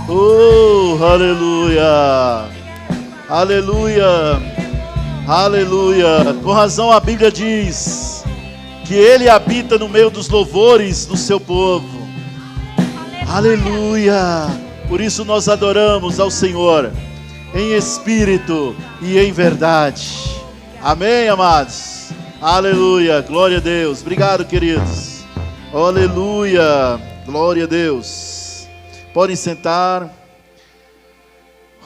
Oh, aleluia! Aleluia! Aleluia! Com razão a Bíblia diz que Ele habita no meio dos louvores do seu povo. Aleluia! Por isso nós adoramos ao Senhor em espírito e em verdade. Amém, amados? Aleluia! Glória a Deus! Obrigado, queridos! Aleluia! Glória a Deus! Podem sentar.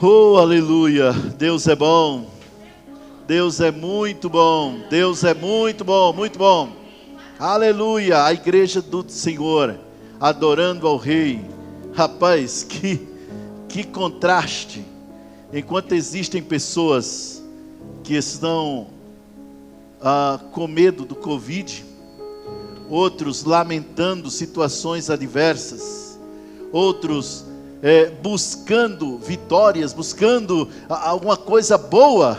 Oh, aleluia! Deus é bom. Deus é muito bom. Deus é muito bom, muito bom. Aleluia! A igreja do Senhor adorando ao Rei. Rapaz, que contraste. Enquanto existem pessoas que estão com medo do Covid, outros lamentando situações adversas, outros buscando vitórias, buscando alguma coisa boa,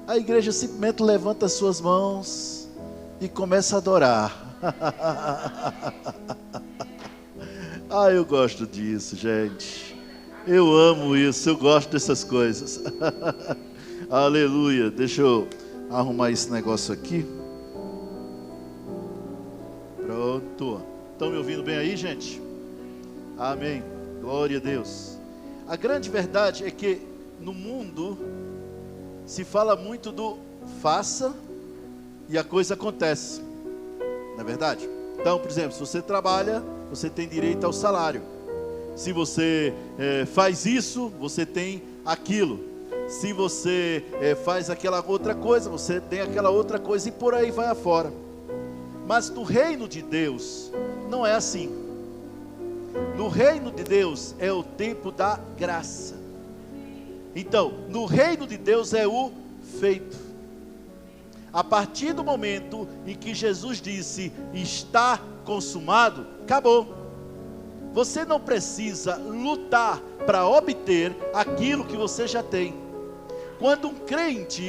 a igreja simplesmente levanta as suas mãos e começa a adorar. Eu gosto disso, gente. Eu amo isso, eu gosto dessas coisas. Aleluia. Deixa eu arrumar esse negócio aqui. Pronto. Estão me ouvindo bem aí, gente? Amém. Glória a Deus. A grande verdade é que no mundo se fala muito do faça e a coisa acontece. Não é verdade? Então, por exemplo, se você trabalha, você tem direito ao salário. Se você faz isso, você tem aquilo. Se você faz aquela outra coisa, você tem aquela outra coisa, e por aí vai afora. Mas no reino de Deus não é assim. No reino de Deus é o tempo da graça. Então, no reino de Deus é o feito. A partir do momento em que Jesus disse, está consumado, acabou. Você não precisa lutar para obter aquilo que você já tem. Quando um crente,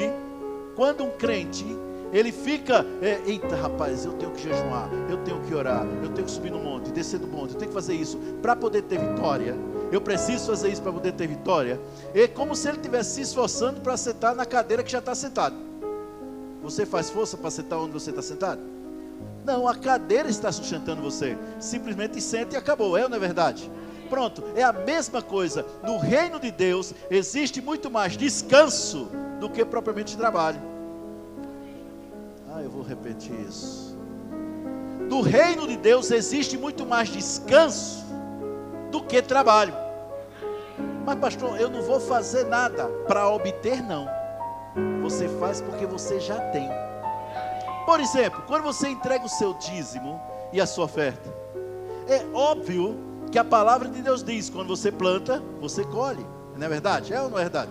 ele fica, eita rapaz, eu tenho que jejuar, eu tenho que orar, eu tenho que subir no monte, descer do monte, eu tenho que fazer isso para poder ter vitória. Eu preciso fazer isso para poder ter vitória. É como se ele estivesse se esforçando para sentar na cadeira que já está sentado. Você faz força para sentar onde você está sentado? Não, a cadeira está sustentando você. Simplesmente senta e acabou, não é verdade? Pronto, é a mesma coisa. No reino de Deus existe muito mais descanso do que propriamente trabalho. Eu vou repetir isso. No reino de Deus existe muito mais descanso do que trabalho. Mas pastor, eu não vou fazer nada para obter, não. Você faz porque você já tem. Por exemplo, quando você entrega o seu dízimo e a sua oferta, é óbvio que a palavra de Deus diz, quando você planta, você colhe. Não é verdade? É ou não é verdade?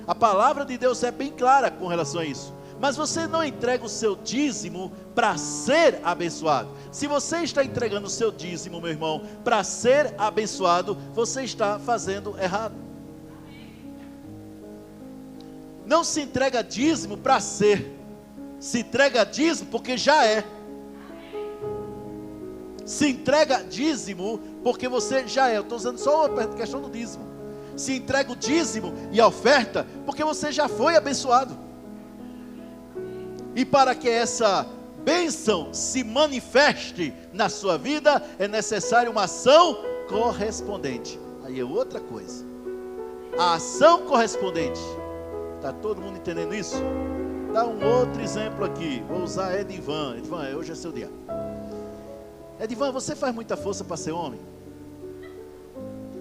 A palavra de Deus é bem clara com relação a isso. Mas você não entrega o seu dízimo para ser abençoado. Se você está entregando o seu dízimo, meu irmão, para ser abençoado, você está fazendo errado. Não se entrega dízimo para ser. Se entrega dízimo porque já é. Se entrega dízimo porque você já é. Eu estou usando só a questão do dízimo. Se entrega o dízimo e a oferta porque você já foi abençoado. E para que essa bênção se manifeste na sua vida, é necessário uma ação correspondente. Aí é outra coisa. A ação correspondente. Está todo mundo entendendo isso? Dá um outro exemplo aqui. Vou usar Edivan. Edivan, hoje é seu dia. Edivan, você faz muita força para ser homem?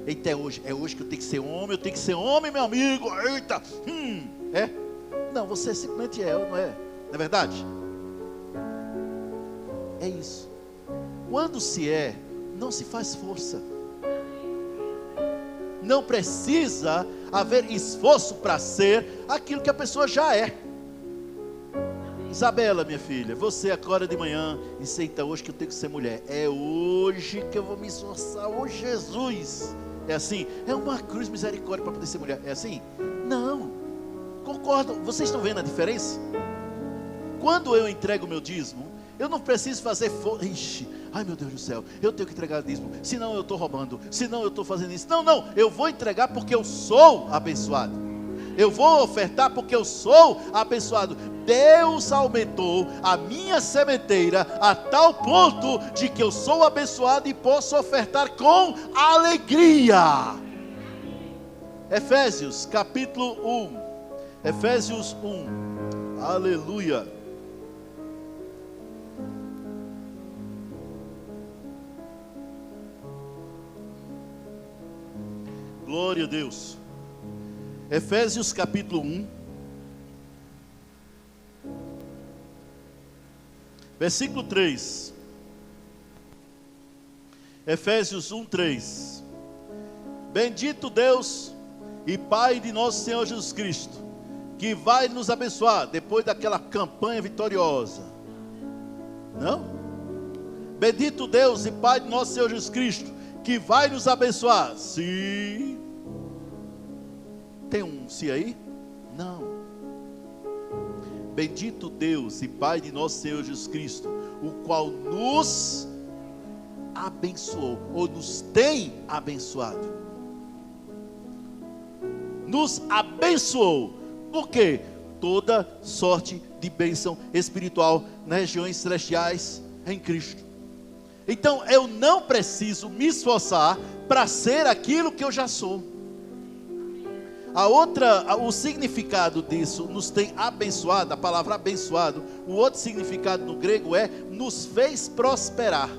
Eita, é hoje que eu tenho que ser homem. Eu tenho que ser homem, meu amigo. Eita. É? Não, você simplesmente não é. Não é verdade? É isso. Quando se é, não se faz força. Não precisa haver esforço para ser aquilo que a pessoa já é. Isabela, minha filha, você acorda de manhã e senta hoje que eu tenho que ser mulher. É hoje que eu vou me esforçar. Oh Jesus. É assim? É uma cruz de misericórdia para poder ser mulher. É assim? Não. Concordo. Vocês estão vendo a diferença? Quando eu entrego o meu dízimo, Eu não preciso fazer força. Ixi, ai meu Deus do céu, eu tenho que entregar dízimo, senão eu estou roubando, senão eu estou fazendo isso. Não, não, eu vou entregar porque eu sou abençoado. Eu vou ofertar porque eu sou abençoado. Deus aumentou a minha sementeira a tal ponto de que eu sou abençoado e posso ofertar com alegria. Efésios capítulo 1. Efésios 1. Aleluia. Glória a Deus. Efésios capítulo 1, versículo 3. Efésios 1, 3. Bendito Deus e Pai de nosso Senhor Jesus Cristo, que vai nos abençoar depois daquela campanha vitoriosa. Não? Bendito Deus e Pai de nosso Senhor Jesus Cristo, que vai nos abençoar. Sim. Tem um se aí? Não. Bendito Deus e Pai de nosso Senhor Jesus Cristo, o qual nos abençoou, ou nos tem abençoado. Nos abençoou. Por quê? Toda sorte de bênção espiritual nas regiões celestiais em Cristo. Então eu não preciso me esforçar para ser aquilo que eu já sou. O significado disso, nos tem abençoado, a palavra abençoado, o outro significado no grego é nos fez prosperar.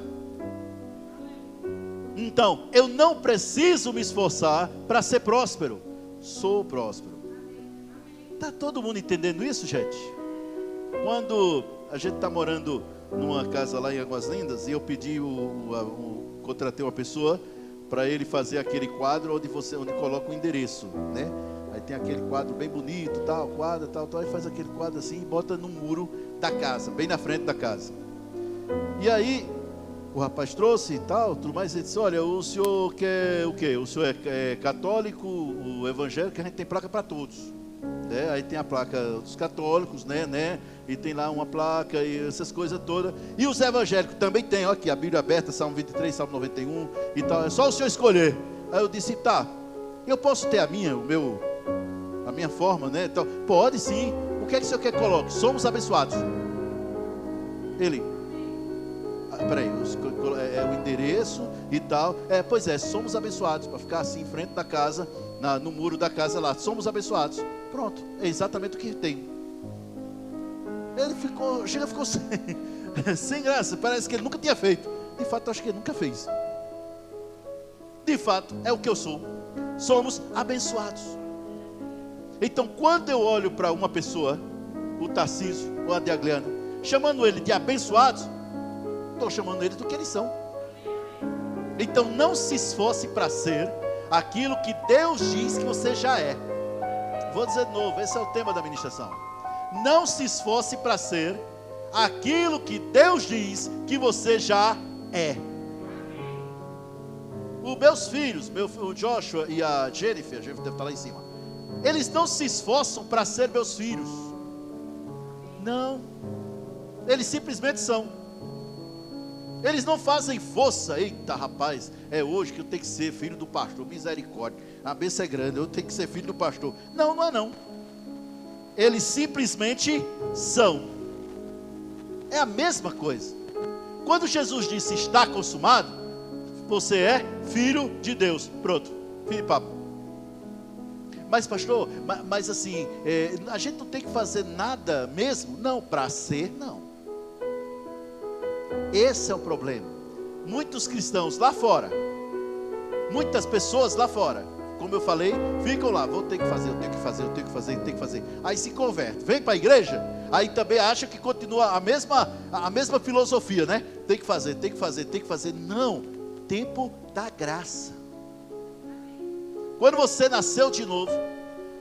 Então, eu não preciso me esforçar para ser próspero, sou próspero. Está todo mundo entendendo isso, gente? Quando a gente está morando numa casa lá em Águas Lindas, e eu pedi, contratei uma pessoa para ele fazer aquele quadro onde coloca o endereço, né? Aí tem aquele quadro bem bonito, tal, quadro, tal, aí faz aquele quadro assim e bota no muro da casa, bem na frente da casa. E aí o rapaz trouxe e tal, tudo mais, ele disse: olha, o senhor quer o quê? O senhor é católico, o evangélico, a gente tem placa para todos. Aí tem a placa dos católicos, né? E tem lá uma placa e essas coisas todas. E os evangélicos também tem, ó, aqui a Bíblia aberta, Salmo 23, Salmo 91 e tal. É só o senhor escolher. Aí eu disse: tá, eu posso ter a minha forma, né? Então, pode sim. O que é que o senhor quer que coloque? Somos abençoados. Ele: peraí, é o endereço e tal. Pois é, somos abençoados, para ficar assim em frente da casa, no muro da casa lá. Somos abençoados. Pronto, é exatamente o que tem. Ele ficou sem graça, parece que ele nunca tinha feito. De fato, eu acho que ele nunca fez. De fato, é o que eu sou. Somos abençoados. Então, quando eu olho para uma pessoa, o Tarcísio ou a Diagliana, chamando ele de abençoados, estou chamando eles do que eles são. Então, não se esforce para ser aquilo que Deus diz que você já é. Vou dizer de novo, esse é o tema da ministração. Não se esforce para ser aquilo que Deus diz que você já é. Os meus filhos, o Joshua e a Jennifer deve estar lá em cima, eles não se esforçam para ser meus filhos. Não. Eles simplesmente são. Eles não fazem força. Eita rapaz, é hoje que eu tenho que ser filho do pastor. Misericórdia, a bênção é grande, eu tenho que ser filho do pastor. Não, não é não. Eles simplesmente são. É a mesma coisa. Quando Jesus disse está consumado, você é filho de Deus. Pronto, fim de papo. Mas pastor, mas assim, a gente não tem que fazer nada mesmo? Não, para ser não. Esse é o problema. Muitos cristãos lá fora, muitas pessoas lá fora, como eu falei, ficam lá: vou ter que fazer, eu tenho que fazer, eu tenho que fazer, eu tenho que fazer. Aí se converte, vem para a igreja, aí também acha que continua a mesma filosofia, né? Tem que fazer, tem que fazer, tem que fazer. Não, tempo da graça. Quando você nasceu de novo,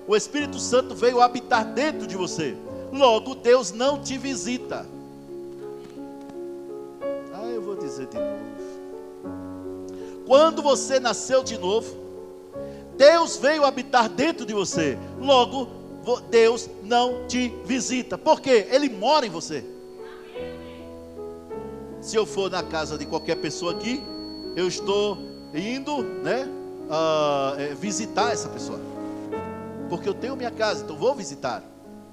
o Espírito Santo veio habitar dentro de você. Logo, Deus não te visita. Eu vou dizer de novo. Quando você nasceu de novo, Deus veio habitar dentro de você. Logo, Deus não te visita. Por quê? Ele mora em você. se eu for na casa de qualquer pessoa aqui, eu estou indo, né, visitar essa pessoa, porque eu tenho minha casa, então vou visitar.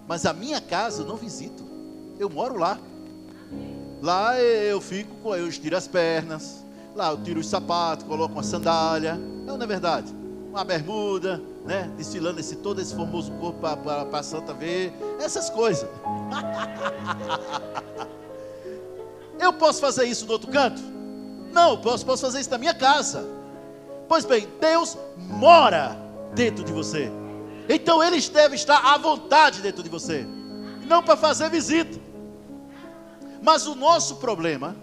Mas a minha casa eu não visito, eu moro lá. Lá eu fico, eu estiro as pernas, lá eu tiro os sapatos, coloco uma sandália, não é verdade? Uma bermuda, né? Desfilando todo esse formoso corpo para a santa ver, essas coisas. Eu posso fazer isso no outro canto? Não, eu posso fazer isso na minha casa. Pois bem, Deus mora dentro de você, então Ele deve estar à vontade dentro de você, não para fazer visita. Mas o nosso problema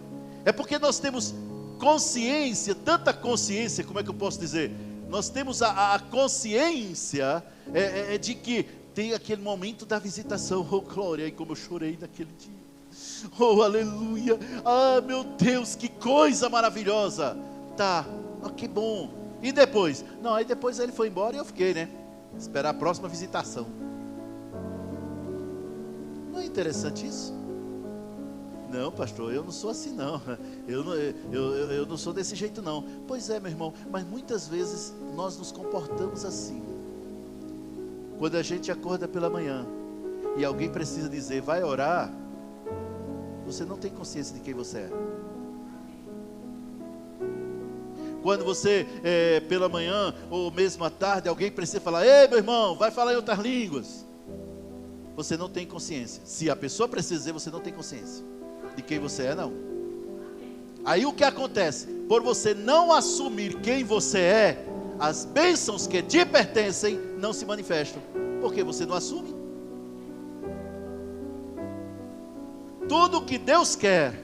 é porque nós temos consciência, tanta consciência, como é que eu posso dizer? Nós temos a consciência de que tem aquele momento da visitação. Oh glória, e como eu chorei naquele dia. Oh aleluia, ah meu Deus, que coisa maravilhosa. Tá, oh, que bom. E depois? Não, aí depois ele foi embora e eu fiquei, né? Esperar a próxima visitação. Não é interessante isso? Não, pastor, eu não sou assim não. Eu não sou desse jeito não. Pois é, meu irmão, mas muitas vezes nós nos comportamos assim. Quando a gente acorda pela manhã e alguém precisa dizer, vai orar, você não tem consciência de quem você é. Quando você, pela manhã ou mesmo à tarde, alguém precisa falar, ei meu irmão, vai falar em outras línguas, você não tem consciência. Se a pessoa precisa dizer, você não tem consciência de quem você é, não. Aí o que acontece? Por você não assumir quem você é, as bênçãos que te pertencem não se manifestam, porque você não assume. Tudo que Deus quer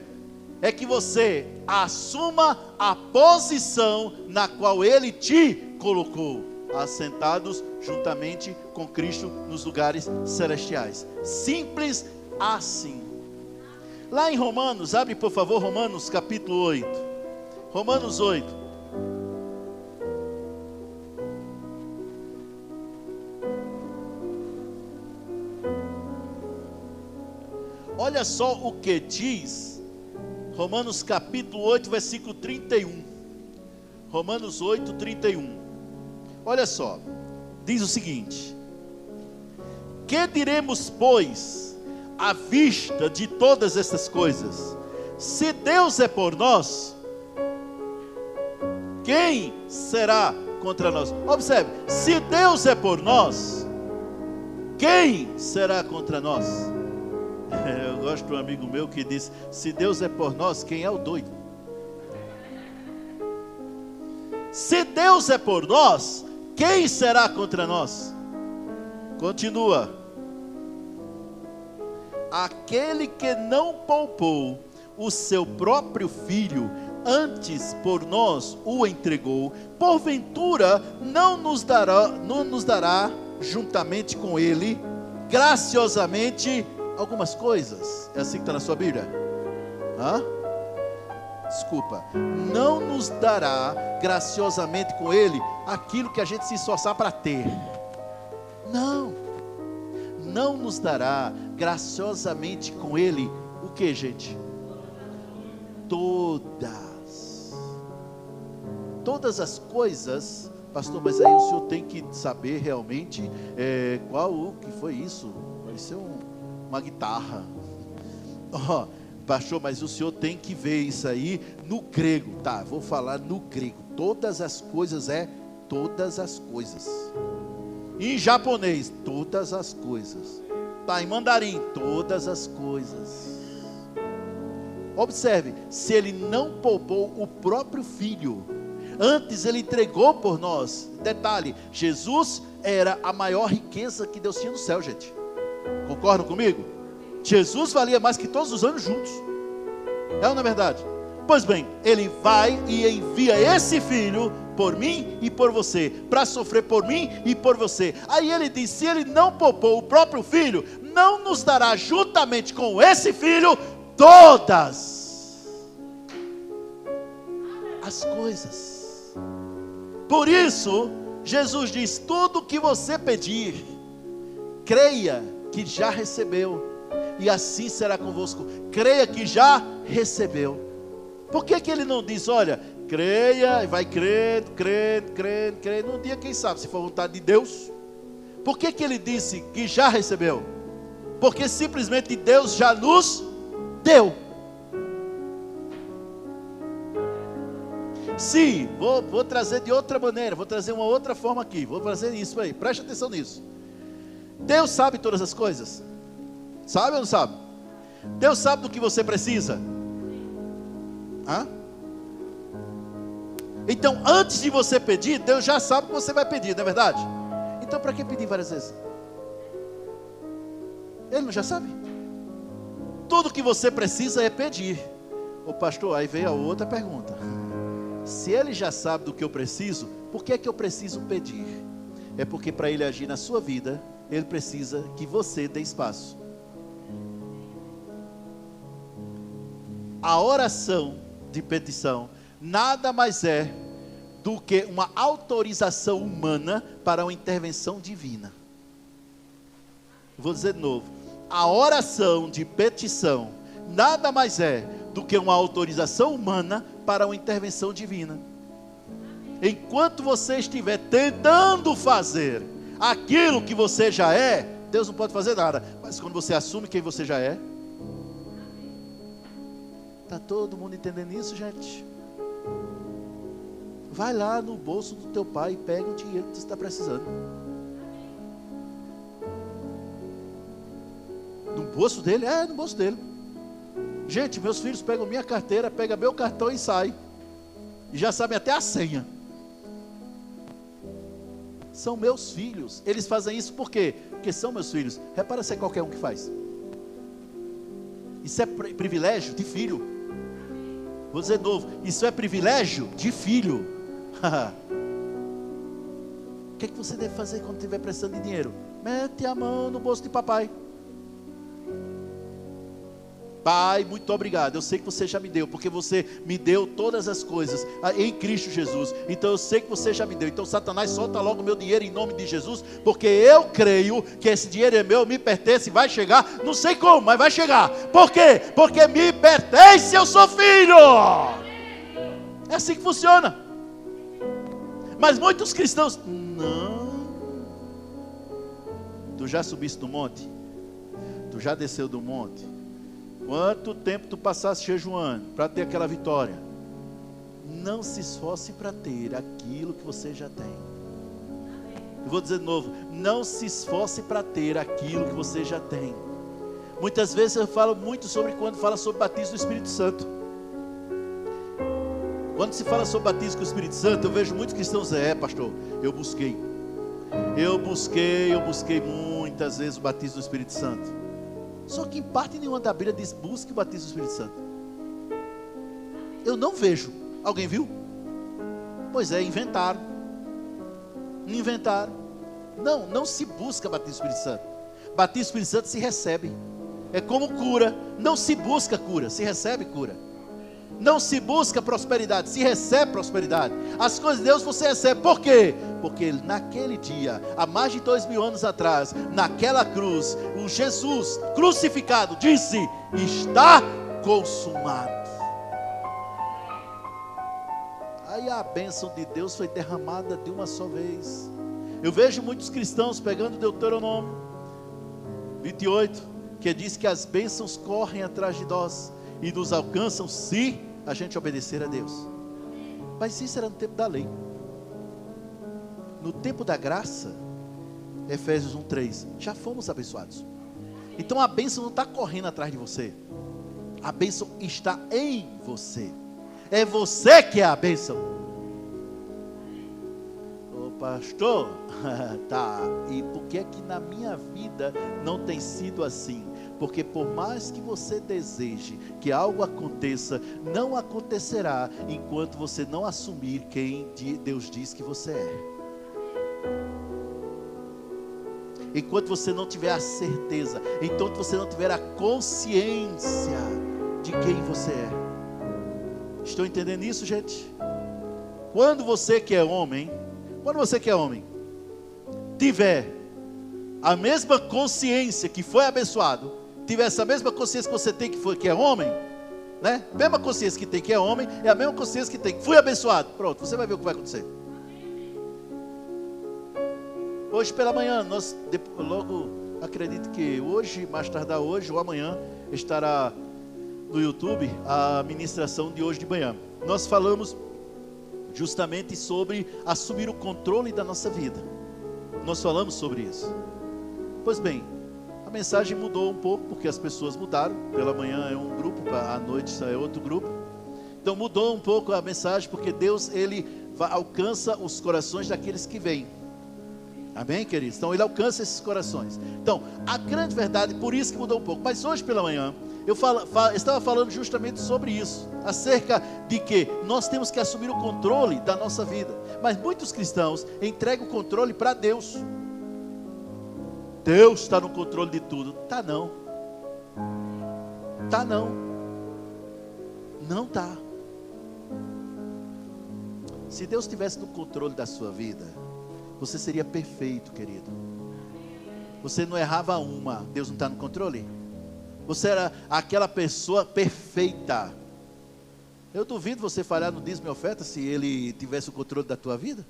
é que você assuma a posição na qual Ele te colocou, assentados juntamente com Cristo nos lugares celestiais. Simples assim. Lá em Romanos, abre por favor Romanos capítulo 8. Romanos 8. Olha só o que diz Romanos capítulo 8, versículo 31. Romanos 8, 31. Olha só, diz o seguinte: que diremos, pois, à vista de todas essas coisas? Se Deus é por nós, quem será contra nós? Observe, se Deus é por nós, quem será contra nós? Eu gosto de um amigo meu que diz, se Deus é por nós, quem é o doido? Se Deus é por nós, quem será contra nós? Continua. Aquele que não poupou o seu próprio filho, antes por nós o entregou, porventura não nos dará juntamente com ele, graciosamente, algumas coisas? É assim que está na sua Bíblia? Desculpa. Não nos dará graciosamente com ele aquilo que a gente se esforçar para ter. Não nos dará graciosamente com ele o que, gente? Todas as coisas. Pastor, mas aí o senhor tem que saber realmente qual o que foi isso? Isso é uma guitarra. Pastor, mas o senhor tem que ver isso aí no grego. Tá, vou falar no grego. Todas as coisas todas as coisas. Em japonês, todas as coisas. Tá, em mandarim, todas as coisas. Observe, se ele não poupou o próprio filho, antes ele entregou por nós. Detalhe, Jesus era a maior riqueza que Deus tinha no céu, gente. Concordam comigo? Jesus valia mais que todos os anos juntos. É ou não é verdade? Pois bem, ele vai e envia esse filho por mim e por você, para sofrer por mim e por você. Aí ele diz, se ele não poupou o próprio filho, não nos dará juntamente com esse filho todas as coisas. Por isso, Jesus diz, tudo que você pedir, creia que já recebeu, e assim será convosco. Creia que já recebeu. Por que que ele não diz, olha, creia, e vai crendo, crendo, crendo, crendo, um dia quem sabe, se for vontade de Deus. Por que que ele disse que já recebeu? Porque simplesmente Deus já nos deu. Sim, vou trazer de outra maneira, vou trazer uma outra forma aqui, vou fazer isso aí, preste atenção nisso. Deus sabe todas as coisas, sabe ou não sabe? Deus sabe do que você precisa. Hã? Então, antes de você pedir, Deus já sabe o que você vai pedir, não é verdade? Então, para que pedir várias vezes? Ele não já sabe? Tudo que você precisa é pedir. Ô pastor, aí veio a outra pergunta. Se Ele já sabe do que eu preciso, por que é que eu preciso pedir? É porque para Ele agir na sua vida, Ele precisa que você dê espaço. A oração de petição nada mais é do que uma autorização humana para uma intervenção divina. Vou dizer de novo. A oração de petição nada mais é do que uma autorização humana para uma intervenção divina. Enquanto você estiver tentando fazer aquilo que você já é, Deus não pode fazer nada. Mas quando você assume quem você já é, está todo mundo entendendo isso, gente? Vai lá no bolso do teu pai e pega o dinheiro que você está precisando. No bolso dele? É, no bolso dele. Gente, meus filhos pegam minha carteira, pegam meu cartão e saem. E já sabem até a senha. São meus filhos. Eles fazem isso por quê? Porque são meus filhos. Repara se é qualquer um que faz. Isso é privilégio de filho. Vou dizer de novo. Isso é privilégio de filho. O que é que você deve fazer quando estiver precisando de dinheiro? Mete a mão no bolso de papai. Pai, muito obrigado, eu sei que você já me deu, porque você me deu todas as coisas em Cristo Jesus, então eu sei que você já me deu. Então Satanás, solta logo o meu dinheiro em nome de Jesus, porque eu creio que esse dinheiro é meu, me pertence, vai chegar, não sei como, mas vai chegar. Por quê? Porque me pertence, eu sou filho. É assim que funciona. Mas muitos cristãos, não. Tu já subiste do monte? Tu já desceu do monte? Quanto tempo tu passaste jejuando para ter aquela vitória? Não se esforce para ter aquilo que você já tem. Eu vou dizer de novo, não se esforce para ter aquilo que você já tem. Muitas vezes eu falo muito sobre quando fala sobre batismo do Espírito Santo. Quando se fala sobre batismo com o Espírito Santo, eu vejo muitos cristãos, pastor, eu busquei muitas vezes o batismo do Espírito Santo. Só que em parte nenhuma da Bíblia diz busque o batismo do Espírito Santo. Eu não vejo. Alguém viu? Pois é, inventaram. Não se busca batismo do Espírito Santo. Batismo do Espírito Santo se recebe. É como cura. Não se busca cura, se recebe cura. Não se busca prosperidade, se recebe prosperidade. As coisas de Deus você recebe. Por quê? Porque naquele dia, há mais de 2000 anos atrás, naquela cruz, o Jesus crucificado disse: está consumado. Aí a bênção de Deus foi derramada de uma só vez. Eu vejo muitos cristãos pegando Deuteronômio 28, que diz que as bênçãos correm atrás de nós e nos alcançam se a gente obedecer a Deus. Mas isso era no tempo da lei. No tempo da graça, Efésios 1:3, já fomos abençoados. Então a bênção não está correndo atrás de você. A bênção está em você. É você que é a bênção. Ô pastor, tá. E por que é que na minha vida não tem sido assim? Porque por mais que você deseje que algo aconteça, não acontecerá enquanto você não assumir quem Deus diz que você é. Enquanto você não tiver a certeza, enquanto você não tiver a consciência de quem você é. Estão entendendo isso, gente? Quando você que é homem, tiver a mesma consciência que foi abençoado, tiver essa mesma consciência que você tem que é homem, né? Mesma consciência que tem que é homem, é a mesma consciência que tem que fui abençoado. Pronto, você vai ver o que vai acontecer. Hoje pela manhã, nós logo, acredito que hoje, mais tardar hoje ou amanhã, estará no YouTube a ministração de hoje de manhã. Nós falamos justamente sobre assumir o controle da nossa vida. Nós falamos sobre isso. Pois bem, a mensagem mudou um pouco, porque as pessoas mudaram. Pela manhã é um grupo, à noite é outro grupo. Então mudou um pouco a mensagem, porque Deus, Ele alcança os corações daqueles que vêm. Amém, queridos? Então Ele alcança esses corações. Então, a grande verdade, por isso que mudou um pouco. Mas hoje pela manhã, eu estava falando justamente sobre isso. Acerca de que nós temos que assumir o controle da nossa vida. Mas muitos cristãos entregam o controle para Deus. Deus está no controle de tudo. Tá não. Tá não. Não tá. Se Deus estivesse no controle da sua vida, você seria perfeito, querido. Você não errava uma. Deus não está no controle? Você era aquela pessoa perfeita. Eu duvido você falhar no dízimo e oferta se Ele tivesse o controle da tua vida.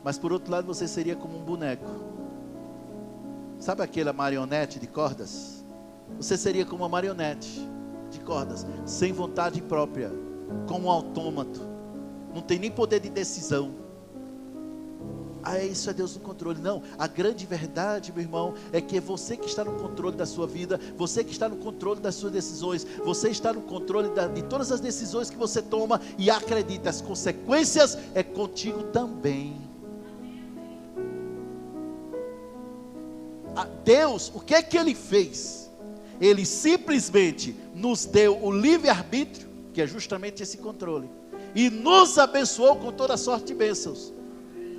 Mas por outro lado, você seria como um boneco. Sabe aquela marionete de cordas? Você seria como uma marionete de cordas, sem vontade própria, como um autômato. Não tem nem poder de decisão. Isso é Deus no controle. Não, a grande verdade, meu irmão, é que é você que está no controle da sua vida, você que está no controle das suas decisões, você está no controle de todas as decisões que você toma, e acredita, as consequências é contigo também. Deus, o que é que Ele fez? Ele simplesmente nos deu o livre-arbítrio, que é justamente esse controle, e nos abençoou com toda sorte de bênçãos.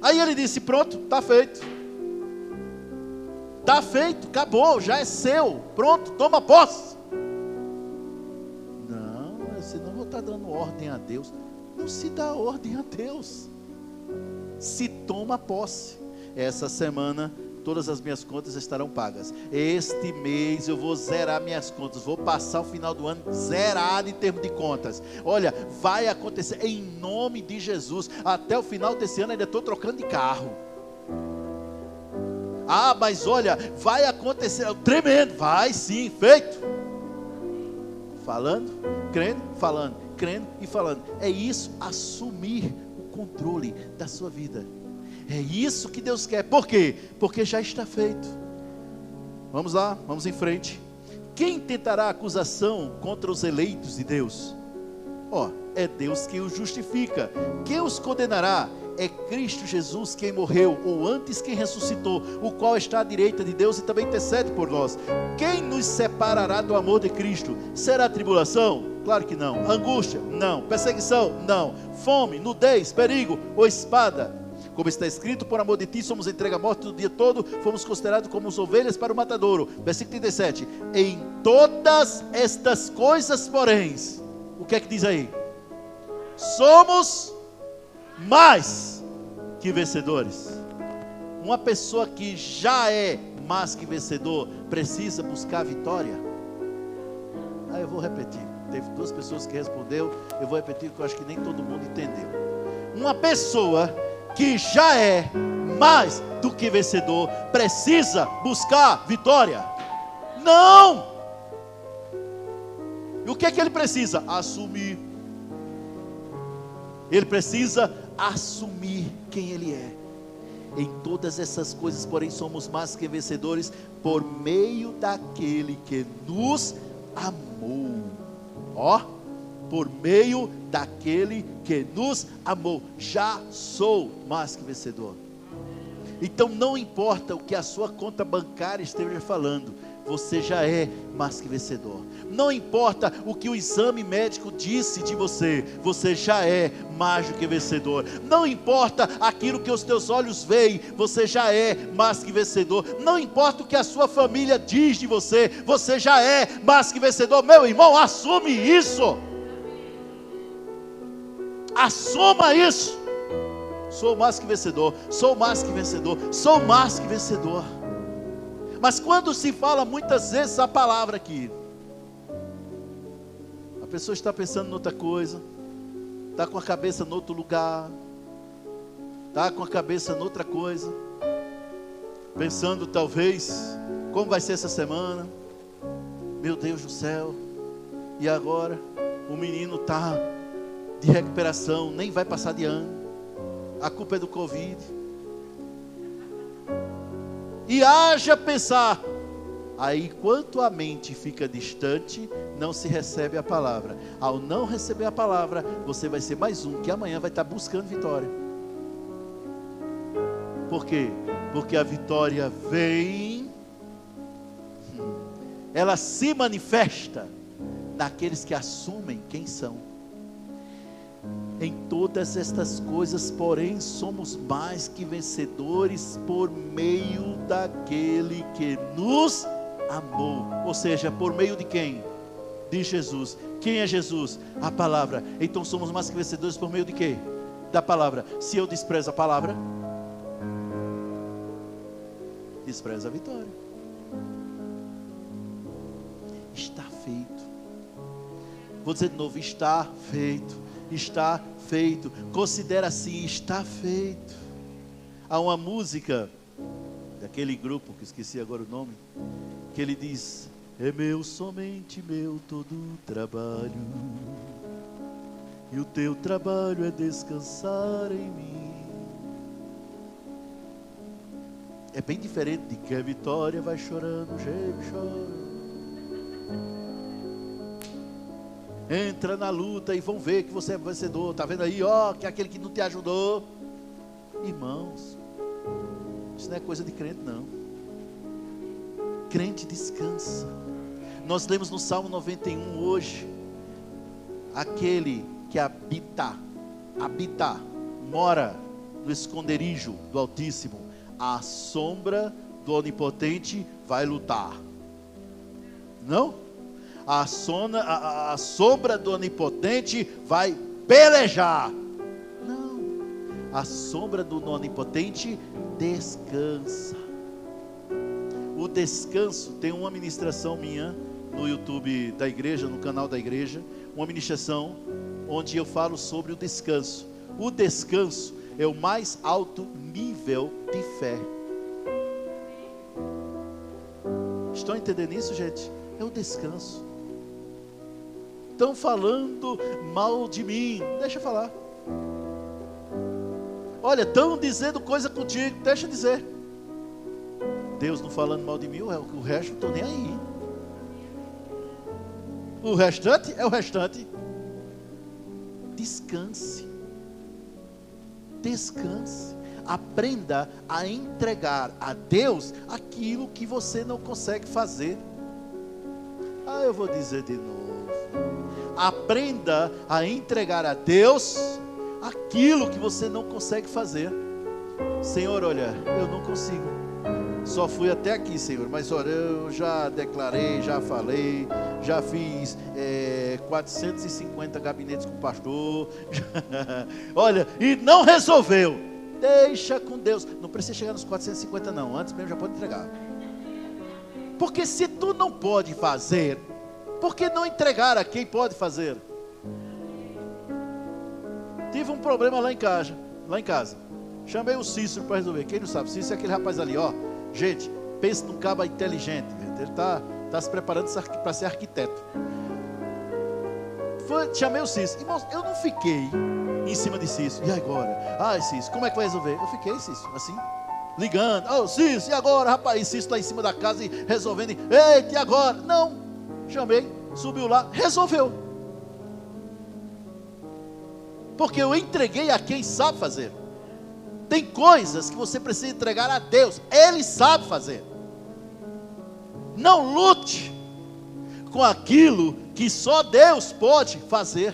Aí Ele disse, pronto, está feito. Está feito, acabou, já é seu. Pronto, toma posse. Não, você não vou estar dando ordem a Deus. Não se dá ordem a Deus. Se toma posse. Essa semana, todas as minhas contas estarão pagas. Este mês eu vou zerar minhas contas. Vou passar o final do ano zerado em termos de contas. Olha, vai acontecer em nome de Jesus. Até o final desse ano ainda estou trocando de carro. Mas olha, vai acontecer. Tremendo, vai sim, feito. Falando, crendo, falando, crendo e falando. É isso, assumir o controle da sua vida. É isso que Deus quer. Por quê? Porque já está feito. Vamos lá, vamos em frente. Quem tentará acusação contra os eleitos de Deus? É Deus quem os justifica. Quem os condenará? É Cristo Jesus quem morreu, ou antes quem ressuscitou, o qual está à direita de Deus e também intercede por nós. Quem nos separará do amor de Cristo? Será tribulação? Claro que não. Angústia? Não. Perseguição? Não. Fome, nudez, perigo ou espada? Como está escrito, por amor de ti somos entregue à morte o dia todo, fomos considerados como as ovelhas para o matadouro. Versículo 37. Em todas estas coisas, porém, o que é que diz aí? Somos mais que vencedores. Uma pessoa que já é mais que vencedor, precisa buscar a vitória. Eu vou repetir. Teve duas pessoas que responderam. Eu vou repetir porque eu acho que nem todo mundo entendeu. Uma pessoa que já é mais do que vencedor, precisa buscar vitória? Não! E o que é que ele precisa? Assumir. Ele precisa assumir quem ele é. Em todas essas coisas, porém, somos mais que vencedores por meio daquele que nos amou. Por meio daquele que nos amou. Já sou mais que vencedor. Então não importa o que a sua conta bancária esteja falando, você já é mais que vencedor. Não importa o que o exame médico disse de você, você já é mais do que vencedor. Não importa aquilo que os teus olhos veem, você já é mais que vencedor. Não importa o que a sua família diz de você, você já é mais que vencedor. Meu irmão, assume isso. Assuma isso. Sou mais que vencedor, sou mais que vencedor, sou mais que vencedor. Mas quando se fala muitas vezes a palavra aqui, pessoa está pensando em outra coisa, está com a cabeça em outro lugar, está com a cabeça em outra coisa, pensando talvez, como vai ser essa semana, meu Deus do céu, e agora o menino está de recuperação, nem vai passar de ano, a culpa é do Covid, e haja pensar, aí enquanto a mente fica distante, não se recebe a palavra. Ao não receber a palavra, você vai ser mais um que amanhã vai estar buscando vitória. Por quê? Porque a vitória vem, ela se manifesta naqueles que assumem quem são. Em todas estas coisas, porém, somos mais que vencedores por meio daquele que nos amou. Ou seja, por meio de quem? De Jesus. Quem é Jesus? A palavra. Então somos mais que vencedores por meio de quê? Da palavra. Se eu desprezo a palavra, desprezo a vitória. Está feito. Vou dizer de novo, está feito. Está feito. Considera assim, está feito. Há uma música daquele grupo, que esqueci agora o nome, que ele diz: é meu, somente meu todo o trabalho, e o teu trabalho é descansar em mim. É bem diferente de que a vitória vai chorando, geme, chora. Entra na luta e vão ver que você é vencedor. Está vendo aí, ó, que é aquele que não te ajudou. Irmãos, isso não é coisa de crente, não. Crente descansa. Nós lemos no Salmo 91 hoje, aquele que habita, mora no esconderijo do Altíssimo, à sombra do Onipotente vai lutar. Não? A sombra do Onipotente vai pelejar. Não, a sombra do Onipotente descansa. O descanso, tem uma ministração minha no YouTube da igreja, no canal da igreja, uma ministração onde eu falo sobre o descanso. O descanso é o mais alto nível de fé. Estão entendendo isso, gente? É o descanso. Estão falando mal de mim, deixa eu falar. Olha, estão dizendo coisa contigo, deixa eu dizer. Deus não falando mal de mim, o resto não estou nem aí. O restante é o restante. Descanse. Descanse. Aprenda a entregar a Deus aquilo que você não consegue fazer. Eu vou dizer de novo. Aprenda a entregar a Deus aquilo que você não consegue fazer. Senhor, olha, eu não consigo. Só fui até aqui, Senhor. Mas olha, eu já declarei, já falei, já fiz 450 gabinetes com o pastor. Olha, e não resolveu. Deixa com Deus. Não precisa chegar nos 450 não. Antes mesmo já pode entregar. Porque se tu não pode fazer, por que não entregar a quem pode fazer? Tive um problema lá em casa. Chamei o Cícero para resolver. Quem não sabe, Cícero é aquele rapaz ali, ó. Gente, pensa num cabo inteligente. Ele está se preparando para ser arquiteto. Chamei o Cícero. Irmãos, eu não fiquei em cima de Cícero. E agora? Ai, Cícero, como é que vai resolver? Eu fiquei, Cícero, assim, ligando. Ô, Cícero, e agora, rapaz? E Cícero lá em cima da casa e resolvendo. Eita, e agora? Não. Chamei, subiu lá, resolveu. Porque eu entreguei a quem sabe fazer. Tem coisas que você precisa entregar a Deus. Ele sabe fazer. Não lute com aquilo que só Deus pode fazer.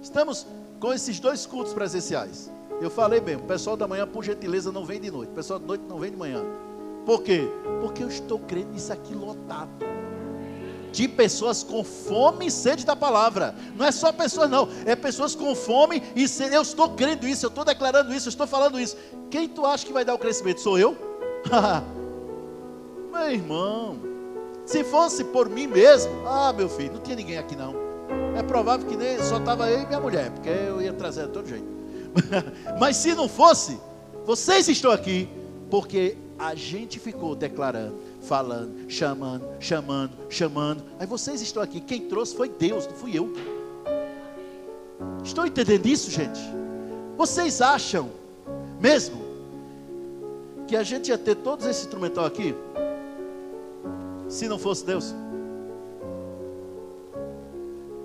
Estamos com esses 2 cultos presenciais. Eu falei mesmo, o pessoal da manhã, por gentileza, não vem de noite. O pessoal de noite não vem de manhã. Por quê? Porque eu estou crendo nisso aqui lotado. De pessoas com fome e sede da palavra. Não é só pessoas não, é pessoas com fome e sede. Eu estou crendo isso, eu estou declarando isso, eu estou falando isso. Quem tu acha que vai dar o crescimento? Sou eu? Meu irmão, Se fosse por mim mesmo, meu filho, não tinha ninguém aqui não. É provável que nem só estava eu e minha mulher, porque eu ia trazer de todo jeito. Mas se não fosse, vocês estão aqui, porque a gente ficou declarando, falando, chamando. Aí vocês estão aqui. Quem trouxe foi Deus, não fui eu. Estão entendendo isso, gente? Vocês acham mesmo que a gente ia ter todos esse instrumental aqui se não fosse Deus?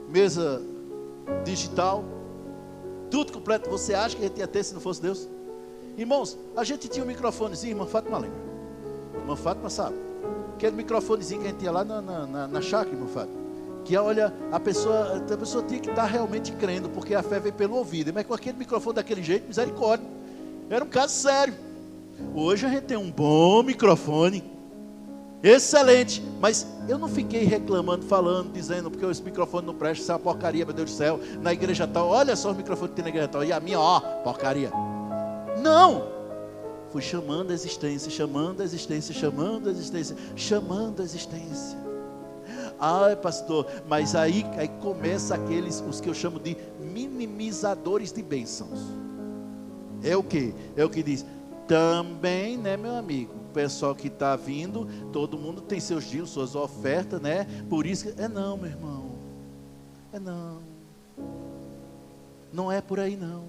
Mesa digital, tudo completo. Você acha que a gente ia ter se não fosse Deus? Irmãos, a gente tinha um microfonezinho, irmã Fátima lembra? Irmã Fátima sabe. Aquele microfonezinho que a gente tinha lá na chácara, irmã Fátima. Que olha, a pessoa tinha que estar realmente crendo, porque a fé vem pelo ouvido. Mas com aquele microfone daquele jeito, misericórdia. Era um caso sério. Hoje a gente tem um bom microfone, excelente. Mas eu não fiquei reclamando, falando, dizendo, porque esse microfone não presta, isso é uma porcaria, meu Deus do céu. Na igreja tal, olha só o microfone que tem na igreja tal. E a minha, porcaria. Não. Fui chamando a existência, chamando a existência, chamando a existência, chamando a existência. Ai, pastor, mas aí começa os que eu chamo de minimizadores de bênçãos. É o que? É o que diz. Também, né, meu amigo? O pessoal que está vindo, todo mundo tem seus dias, suas ofertas, né? Por isso que... não, meu irmão. Não. Não é por aí, não.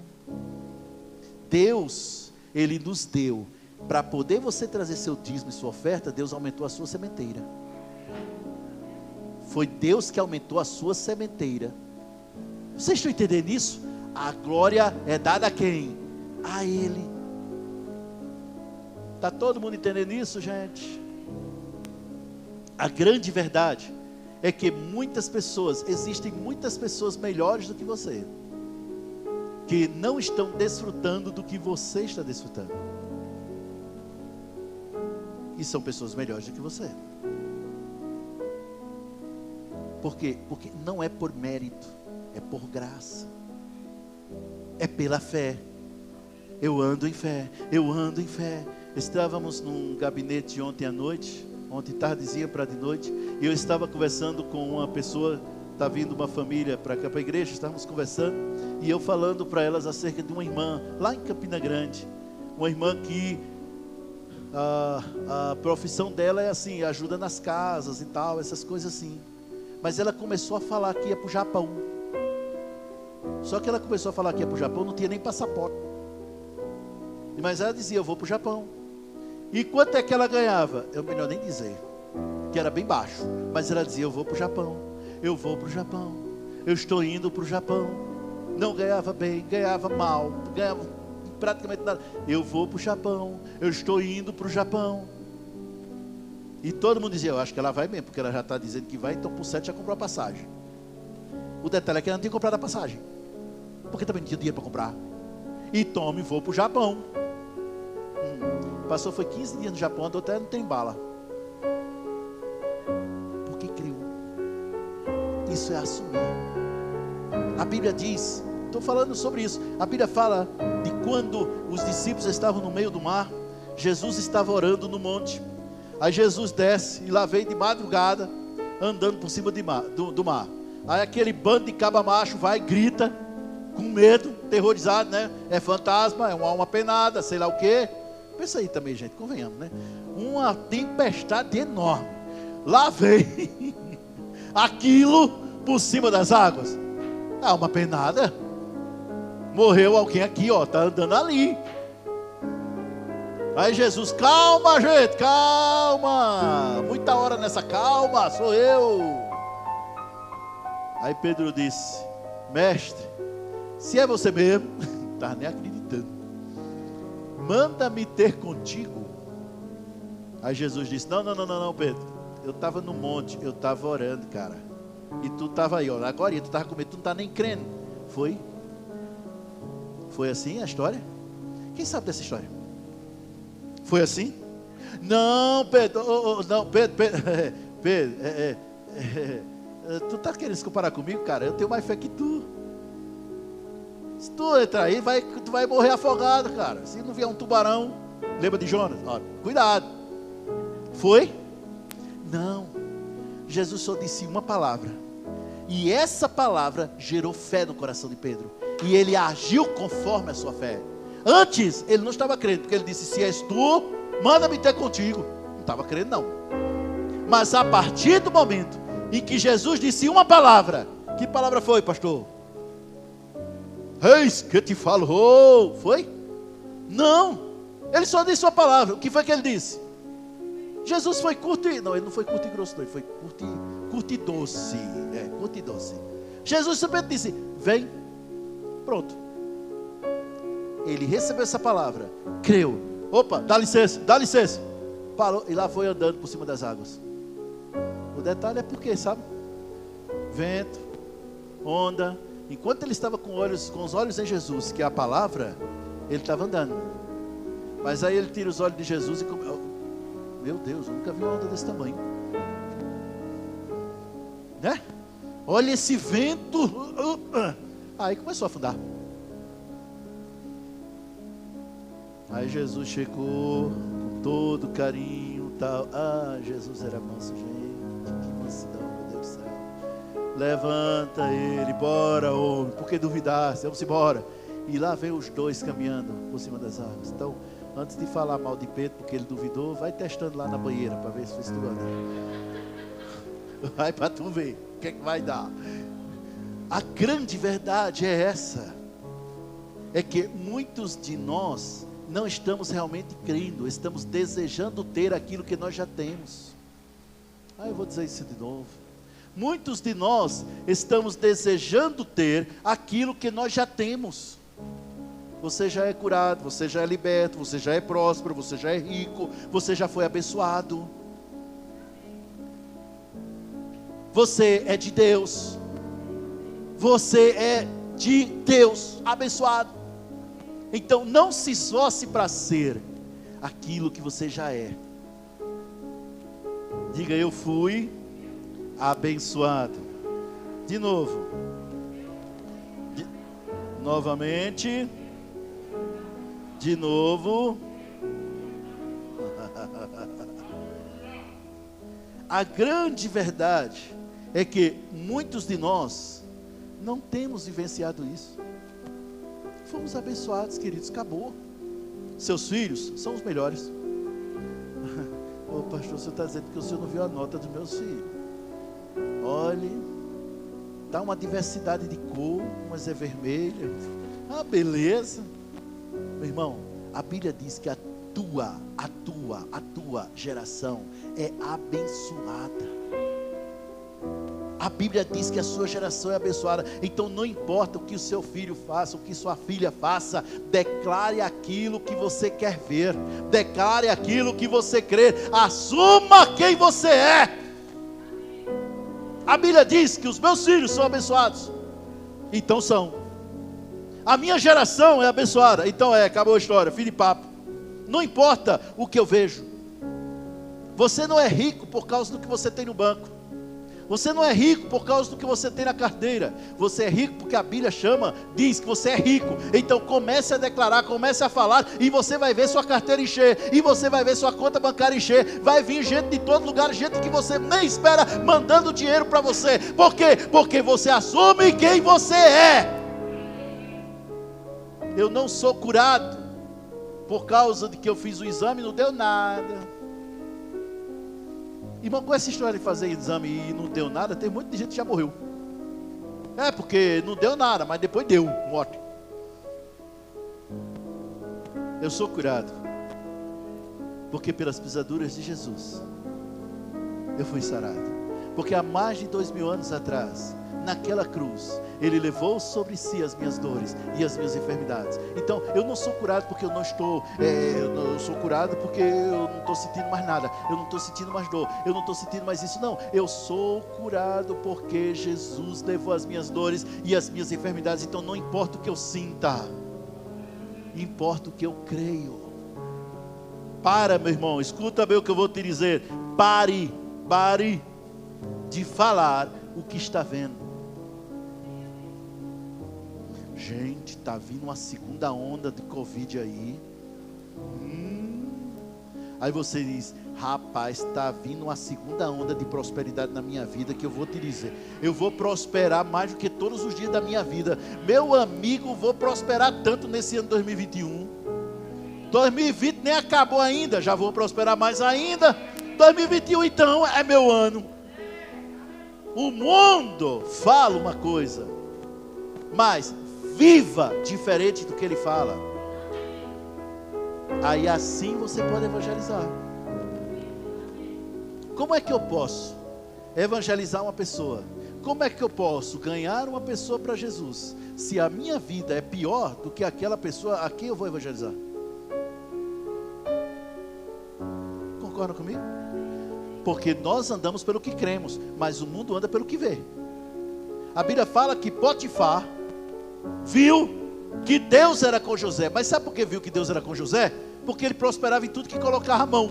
Deus, Ele nos deu. Para poder você trazer seu dízimo e sua oferta, Deus aumentou a sua sementeira. Foi Deus que aumentou a sua sementeira. Vocês estão entendendo isso? A glória é dada a quem? A Ele. Está todo mundo entendendo isso, gente? A grande verdade é que existem muitas pessoas melhores do que você, que não estão desfrutando do que você está desfrutando. E são pessoas melhores do que você. Por quê? Porque não é por mérito, é por graça. É pela fé. Eu ando em fé, eu ando em fé. Estávamos num gabinete ontem tardezinha para de noite, e eu estava conversando com uma pessoa, está vindo uma família para cá, para a igreja, estávamos conversando, e eu falando para elas acerca de uma irmã, lá em Campina Grande, uma irmã que a profissão dela é assim, ajuda nas casas e tal, essas coisas assim. Mas ela começou a falar que ia para o Japão. Só que ela começou a falar que ia para o Japão, não tinha nem passaporte. Mas ela dizia, eu vou para o Japão. E quanto é que ela ganhava? É melhor nem dizer, que era bem baixo. Mas ela dizia, eu vou para o Japão. Eu vou para o Japão. Eu estou indo para o Japão. Não ganhava bem, ganhava mal, ganhava praticamente nada. Eu vou para o Japão. Eu estou indo para o Japão. E todo mundo dizia, eu acho que ela vai mesmo, porque ela já está dizendo que vai, então por 7 já comprou a passagem. O detalhe é que ela não tinha comprado a passagem, porque também não tinha dinheiro para comprar. E tome, vou para o Japão. Passou, foi 15 dias no Japão, andou até não tem bala. Porque creu. Isso é assumir. A Bíblia diz, estou falando sobre isso, a Bíblia fala de quando os discípulos estavam no meio do mar, Jesus estava orando no monte. Aí Jesus desce e lá vem de madrugada, andando por cima do mar. Aí aquele bando de caba macho vai, grita, com medo, terrorizado, né? É fantasma, é uma alma penada, sei lá o quê. Pensa aí também, gente, convenhamos, né? Uma tempestade enorme. Lá vem aquilo por cima das águas. É uma penada. Morreu alguém aqui, está andando ali. Aí Jesus, calma gente, calma. Muita hora nessa calma, sou eu. Aí Pedro disse, mestre, se é você mesmo, não estava nem acreditando, manda-me ter contigo. Aí Jesus disse, não, Pedro, eu estava no monte, eu estava orando, cara, e tu estava aí, agora tu estava com medo, tu não está nem crendo. Foi assim a história? Quem sabe dessa história? Foi assim? Não, Pedro, não, Pedro, tu está querendo se comparar comigo, cara? Eu tenho mais fé que tu. Se tu entrar aí, tu vai morrer afogado, cara. Se não vier um tubarão, lembra de Jonas? Ó, cuidado. Foi? Não. Jesus só disse uma palavra. E essa palavra gerou fé no coração de Pedro. E ele agiu conforme a sua fé. Antes, ele não estava crendo, porque ele disse: se és tu, manda-me ter contigo. Não estava crendo, não. Mas a partir do momento em que Jesus disse uma palavra, que palavra foi, pastor? Eis que te falo, oh, foi? Não, ele só disse uma palavra. O que foi que ele disse? Jesus foi curto e... Não, ele não foi curto e grosso, não. Ele foi curto e doce. Curto e doce. Jesus simplesmente disse: vem. Pronto. Ele recebeu essa palavra, creu. Opa, dá licença, dá licença. Parou e lá foi andando por cima das águas. O detalhe é porque, sabe? Vento, onda. Enquanto ele estava com os olhos em Jesus, que é a palavra, ele estava andando. Mas aí ele tira os olhos de Jesus e... Meu Deus, eu nunca vi uma onda desse tamanho. Né? Olha esse vento. Aí começou a afundar. Aí Jesus chegou com todo carinho, tal. Ah, Jesus era manso, gente. Que mansidão, meu Deus do céu. Levanta ele, bora, homem. Por que duvidasse? Vamos embora. E lá vem os dois caminhando por cima das águas. Então, antes de falar mal de Pedro, porque ele duvidou, vai testando lá na banheira para ver se tu anda. Vai para tu ver o que é que vai dar. A grande verdade é essa. É que muitos de nós não estamos realmente crendo, estamos desejando ter aquilo que nós já temos. Eu vou dizer isso de novo. Muitos de nós estamos desejando ter aquilo que nós já temos. Você já é curado, você já é liberto, você já é próspero, você já é rico, você já foi abençoado. Você é de Deus. Você é de Deus, abençoado. Então não se esforce para ser aquilo que você já é. Diga: eu fui abençoado. De novo. Novamente. De novo. A grande verdade é que muitos de nós não temos vivenciado isso. Fomos abençoados, queridos, acabou. Seus filhos são os melhores. Ô pastor, o senhor está dizendo que o senhor não viu a nota dos meus filhos. Olhe, está uma diversidade de cor, umas é vermelha. Ah, beleza. Meu irmão, a Bíblia diz que a tua geração é abençoada. A Bíblia diz que a sua geração é abençoada. Então não importa o que o seu filho faça, o que sua filha faça, declare aquilo que você quer ver, declare aquilo que você crê, assuma quem você é. A Bíblia diz que os meus filhos são abençoados, então são. A minha geração é abençoada, então acabou a história, fim de papo. Não importa o que eu vejo. Você não é rico por causa do que você tem no banco. Você não é rico por causa do que você tem na carteira. Você é rico porque a Bíblia diz que você é rico. Então comece a declarar, comece a falar, e você vai ver sua carteira encher, e você vai ver sua conta bancária encher. Vai vir gente de todo lugar, gente que você nem espera, mandando dinheiro para você. Por quê? Porque você assume quem você é. Eu não sou curado por causa de que eu fiz o exame e não deu nada. Irmão, com essa história de fazer exame e não deu nada, tem muita gente que já morreu. Porque não deu nada, mas depois deu morte. Eu sou curado, porque pelas pisaduras de Jesus eu fui sarado. Porque há mais de 2000 anos atrás, naquela cruz, Ele levou sobre si as minhas dores e as minhas enfermidades. Então eu não sou curado porque eu não estou, eu sou curado porque eu não estou sentindo mais nada, eu não estou sentindo mais dor, eu não estou sentindo mais isso. Não, eu sou curado porque Jesus levou as minhas dores e as minhas enfermidades. Então não importa o que eu sinta, importa o que eu creio. Para, meu irmão, escuta bem o que eu vou te dizer. Pare de falar o que está vendo. Gente, está vindo uma segunda onda de Covid aí. Aí você diz: rapaz, está vindo uma segunda onda de prosperidade na minha vida, que eu vou te dizer, eu vou prosperar mais do que todos os dias da minha vida. Meu amigo, vou prosperar tanto nesse ano 2021. 2020 nem acabou ainda, já vou prosperar mais ainda. 2021 então é meu ano. O mundo fala uma coisa, mas viva diferente do que ele fala. Aí assim você pode evangelizar. Como é que eu posso evangelizar uma pessoa? Como é que eu posso ganhar uma pessoa para Jesus, se a minha vida é pior do que aquela pessoa a quem eu vou evangelizar? Concorda comigo? Porque nós andamos pelo que cremos, mas o mundo anda pelo que vê. A Bíblia fala que Potifar viu que Deus era com José. Mas sabe por que viu que Deus era com José? Porque ele prosperava em tudo que colocava a mão.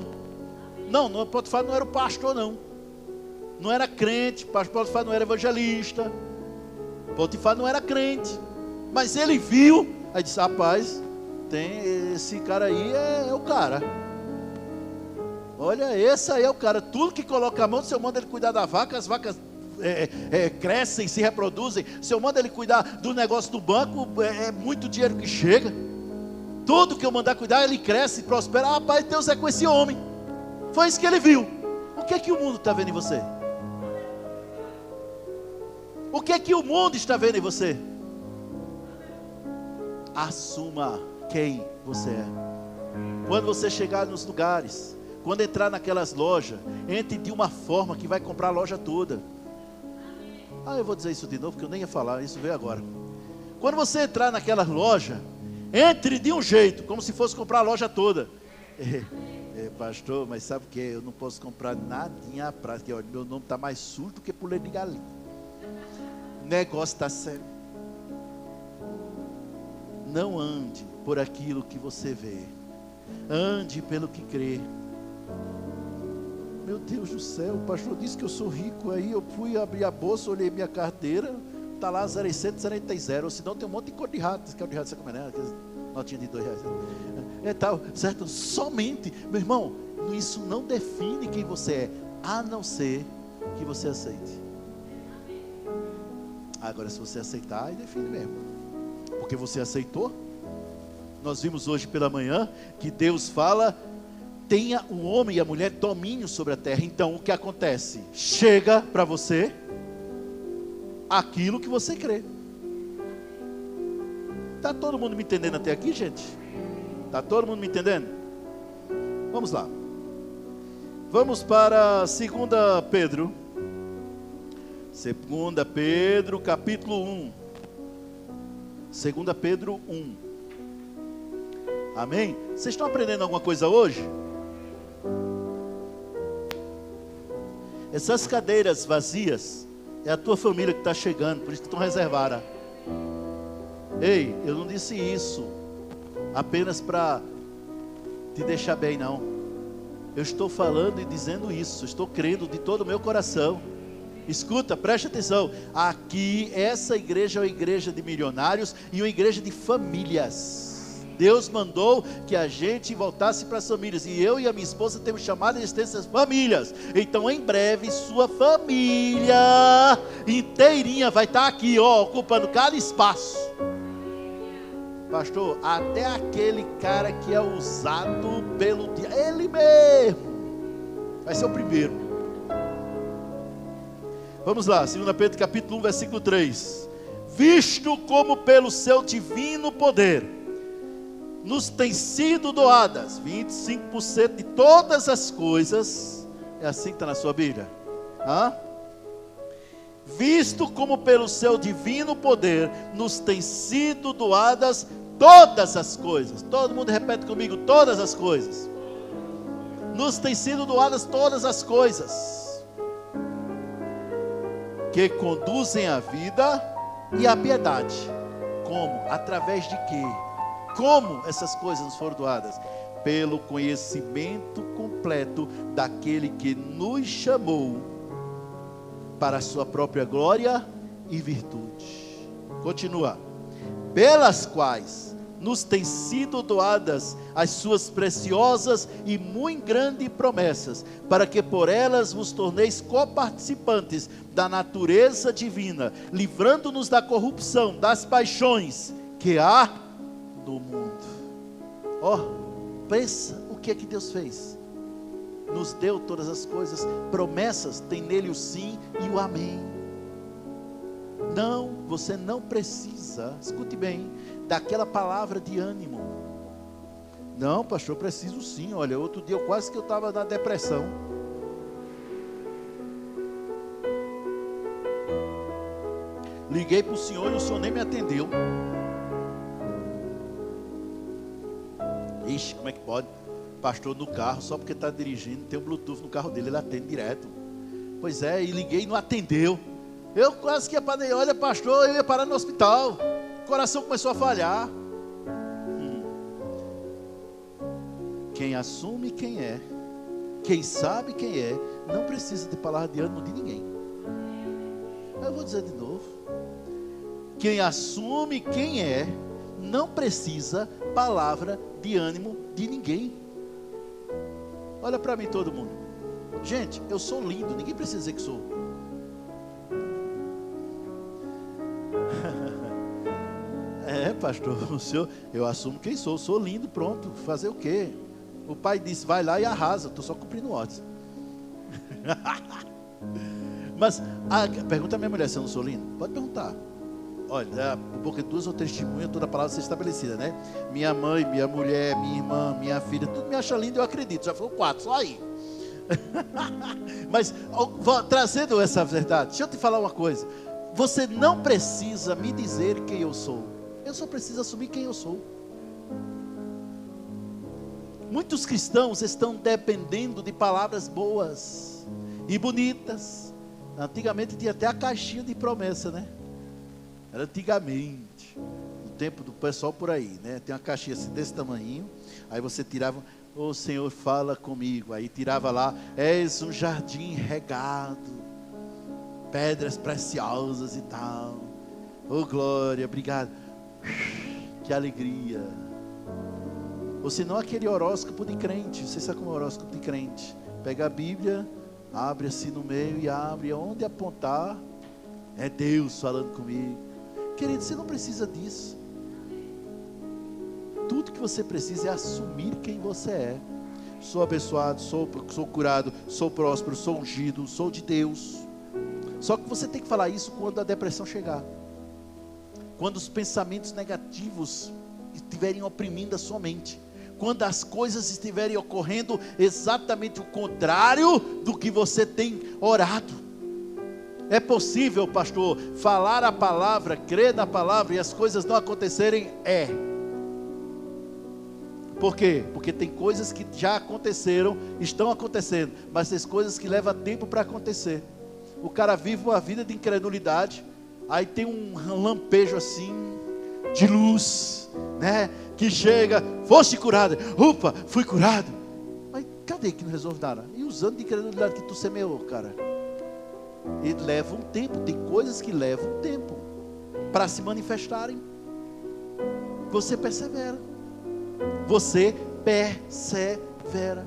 Não, Potifar não era o pastor, não era crente. Potifar não era evangelista, Potifar não era crente, mas ele viu, aí disse: rapaz, tem esse cara aí, é o cara. Olha, esse aí é o cara. Tudo que coloca a mão, se eu mando ele cuidar da vaca, as vacas crescem, se reproduzem. Se eu mando ele cuidar do negócio do banco, é muito dinheiro que chega. Tudo que eu mandar cuidar, ele cresce, prospera. Rapaz, Deus é com esse homem. Foi isso que ele viu. O que é que o mundo está vendo em você? O que é que o mundo está vendo em você? Assuma quem você é. Quando você chegar nos lugares, quando entrar naquelas lojas, entre de uma forma que vai comprar a loja toda. Eu vou dizer isso de novo, porque eu nem ia falar, isso veio agora. Quando você entrar naquelas lojas, entre de um jeito, como se fosse comprar a loja toda. Pastor, mas sabe o que? Eu não posso comprar nadinha à prática. Olha, meu nome está mais sujo do que pulei de galinha. O negócio está sério. Não ande por aquilo que você vê. Ande pelo que crê. Meu Deus do céu, o pastor disse que eu sou rico. Aí eu fui abrir a bolsa, olhei minha carteira, está lá 0,100, senão tem um monte de cor de rato. Esse cor de rato, você come, né? Notinha de R$2. Tal, certo? Somente, meu irmão, isso não define quem você é, a não ser que você aceite. Agora, se você aceitar, aí define mesmo, porque você aceitou. Nós vimos hoje pela manhã que Deus fala: tenha o homem e a mulher domínio sobre a terra. Então o que acontece? Chega para você aquilo que você crê. Está todo mundo me entendendo até aqui, gente? Está todo mundo me entendendo? Vamos lá. Vamos para 2 Pedro. 2 Pedro capítulo 1. 2 Pedro 1. Amém? Vocês estão aprendendo alguma coisa hoje? Essas cadeiras vazias é a tua família que está chegando, por isso que estão reservadas. Ei, eu não disse isso apenas para te deixar bem, não. Eu estou falando e dizendo isso, estou crendo de todo o meu coração. Escuta, preste atenção. Aqui, essa igreja é uma igreja de milionários e uma igreja de famílias. Deus mandou que a gente voltasse para as famílias, e eu e a minha esposa temos chamado essas famílias. Então em breve sua família inteirinha vai estar aqui, ocupando cada espaço. Pastor, até aquele cara que é usado pelo dia, ele mesmo vai ser o primeiro. Vamos lá, 2 Pedro capítulo 1, versículo 3. Visto como pelo seu divino poder nos tem sido doadas 25% de todas as coisas. É assim que está na sua Bíblia? Visto como pelo seu divino poder nos tem sido doadas todas as coisas. Todo mundo repete comigo: todas as coisas. Nos tem sido doadas todas as coisas que conduzem à vida e à piedade. Como? Através de quê? Como essas coisas nos foram doadas? Pelo conhecimento completo daquele que nos chamou para a sua própria glória e virtude. Continua. Pelas quais nos têm sido doadas as suas preciosas e muito grandes promessas, para que por elas vos torneis coparticipantes da natureza divina, livrando-nos da corrupção, das paixões que há no mundo. Pensa o que é que Deus fez. Nos deu todas as coisas, promessas, tem nele o sim e o amém. Não, você não precisa, escute bem, daquela palavra de ânimo. Não, pastor, eu preciso sim. Olha, outro dia quase que eu estava na depressão. Liguei para o senhor e o senhor nem me atendeu. Ixi, como é que pode? Pastor no carro, só porque está dirigindo, tem um Bluetooth no carro dele, ele atende direto. Pois é, e liguei e não atendeu. Eu quase que ia para, olha pastor, eu ia parar no hospital. O coração começou a falhar. Quem assume quem é, quem sabe quem é, não precisa de palavra de ânimo de ninguém. Eu vou dizer de novo. Quem assume quem é, não precisa palavra de ânimo de ninguém. Olha para mim todo mundo. Gente, eu sou lindo, ninguém precisa dizer que sou. Pastor, o senhor, eu assumo quem sou lindo, pronto, fazer o quê? O pai disse, vai lá e arrasa, estou só cumprindo ordens. Mas, pergunta a minha mulher se eu não sou lindo. Pode perguntar. Olha, porque 2 ou 3 testemunhas, toda a palavra ser estabelecida, né? Minha mãe, minha mulher, minha irmã, minha filha, tudo me acha lindo, eu acredito. Já foram 4, só aí. Mas, trazendo essa verdade, deixa eu te falar uma coisa. Você não precisa me dizer quem eu sou. Eu só preciso assumir quem eu sou. Muitos cristãos estão dependendo de palavras boas e bonitas. Antigamente tinha até a caixinha de promessa, né? Era antigamente, no tempo do pessoal por aí, né? Tem uma caixinha assim, desse tamanho. Aí você tirava, ô Senhor, fala comigo. Aí tirava lá, és um jardim regado, pedras preciosas e tal. Ô glória, obrigado. Que alegria. Ou senão aquele horóscopo de crente. Você sabe como é o horóscopo de crente? Pega a Bíblia, abre assim no meio e abre. Onde apontar, é Deus falando comigo. Querido, você não precisa disso. Tudo que você precisa é assumir quem você é. Sou abençoado, sou curado, sou próspero, sou ungido, sou de Deus. Só que você tem que falar isso quando a depressão chegar. Quando os pensamentos negativos estiverem oprimindo a sua mente. Quando as coisas estiverem ocorrendo exatamente o contrário do que você tem orado. É possível, pastor, falar a palavra, crer na palavra e as coisas não acontecerem? É. Por quê? Porque tem coisas que já aconteceram, estão acontecendo, mas tem coisas que levam tempo para acontecer. O cara vive uma vida de incredulidade, aí tem um lampejo assim, de luz, né? Que chega, foste curado, upa, fui curado. Mas cadê que não resolve nada? E os anos de incredulidade que tu semeou, cara? E leva um tempo, tem coisas que levam tempo para se manifestarem. Você persevera. Você persevera.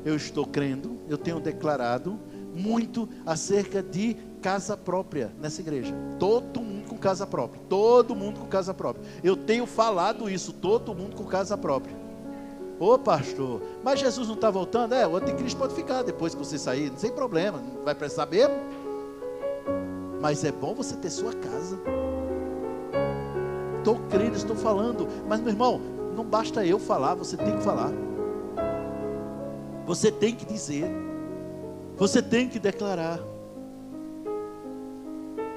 Eu estou crendo, eu tenho declarado muito acerca de casa própria nessa igreja. Todo mundo com casa própria. Todo mundo com casa própria. Eu tenho falado isso, todo mundo com casa própria. Ô pastor, mas Jesus não está voltando? O anticristo pode ficar depois que você sair, sem problema, não vai precisar mesmo. Mas é bom você ter sua casa. Estou crendo, estou falando. Mas meu irmão, não basta eu falar, você tem que falar. Você tem que dizer. Você tem que declarar.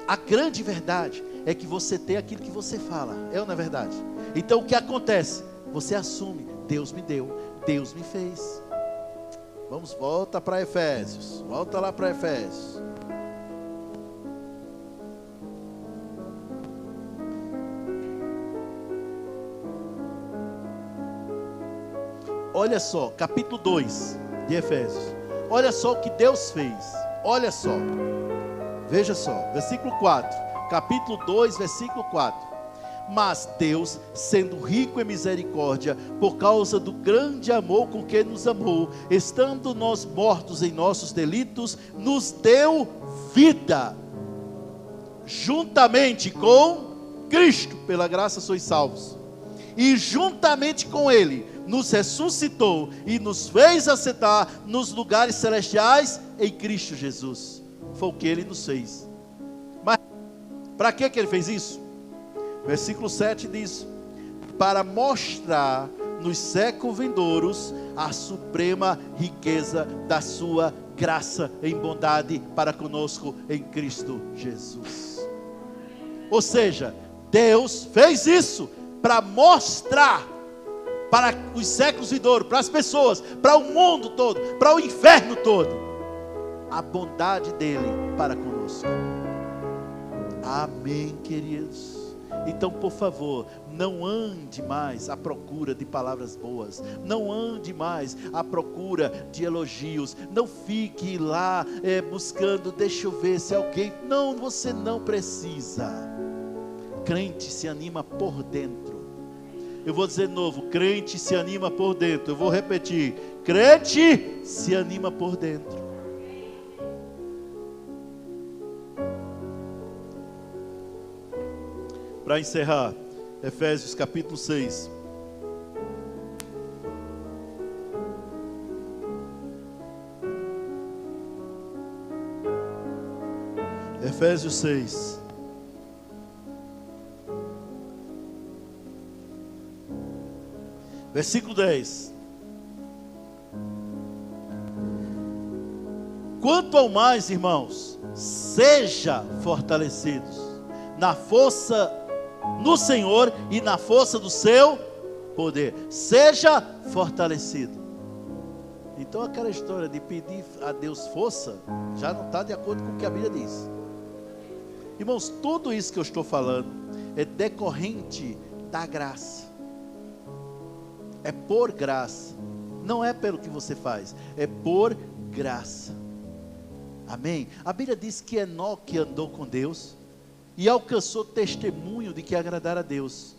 A grande verdade é que você tem aquilo que você fala. É ou não é verdade? Então o que acontece? Você assume. Deus me deu, Deus me fez. Vamos, volta para Efésios. Volta lá para Efésios. Olha só, capítulo 2 de Efésios. Olha só o que Deus fez. Olha só. Veja só, versículo 4. Capítulo 2, versículo 4. Mas Deus, sendo rico em misericórdia, por causa do grande amor com que nos amou, estando nós mortos em nossos delitos, nos deu vida, juntamente com Cristo, pela graça sois salvos, e juntamente com Ele, nos ressuscitou e nos fez assentar nos lugares celestiais em Cristo Jesus. Foi o que Ele nos fez. Mas para que Ele fez isso? Versículo 7 diz: para mostrar nos séculos vindouros a suprema riqueza da sua graça em bondade para conosco em Cristo Jesus. Ou seja, Deus fez isso para mostrar para os séculos vindouros, para as pessoas, para o mundo todo, para o inferno todo, a bondade dele para conosco. Amém, queridos? Então, por favor, não ande mais à procura de palavras boas, não ande mais à procura de elogios, não fique lá buscando, deixa eu ver se alguém. Não, você não precisa. Crente se anima por dentro. Eu vou dizer de novo: crente se anima por dentro. Eu vou repetir: crente se anima por dentro. Para encerrar, Efésios capítulo 6. Efésios 6. Versículo 10. Quanto ao mais, irmãos, seja fortalecidos na força no Senhor e na força do seu poder. Seja fortalecido. Então aquela história de pedir a Deus força já não está de acordo com o que a Bíblia diz. Irmãos, tudo isso que eu estou falando é decorrente da graça. É por graça. Não é pelo que você faz, é por graça. Amém? A Bíblia diz que Enoque andou com Deus e alcançou testemunho de que agradara a Deus.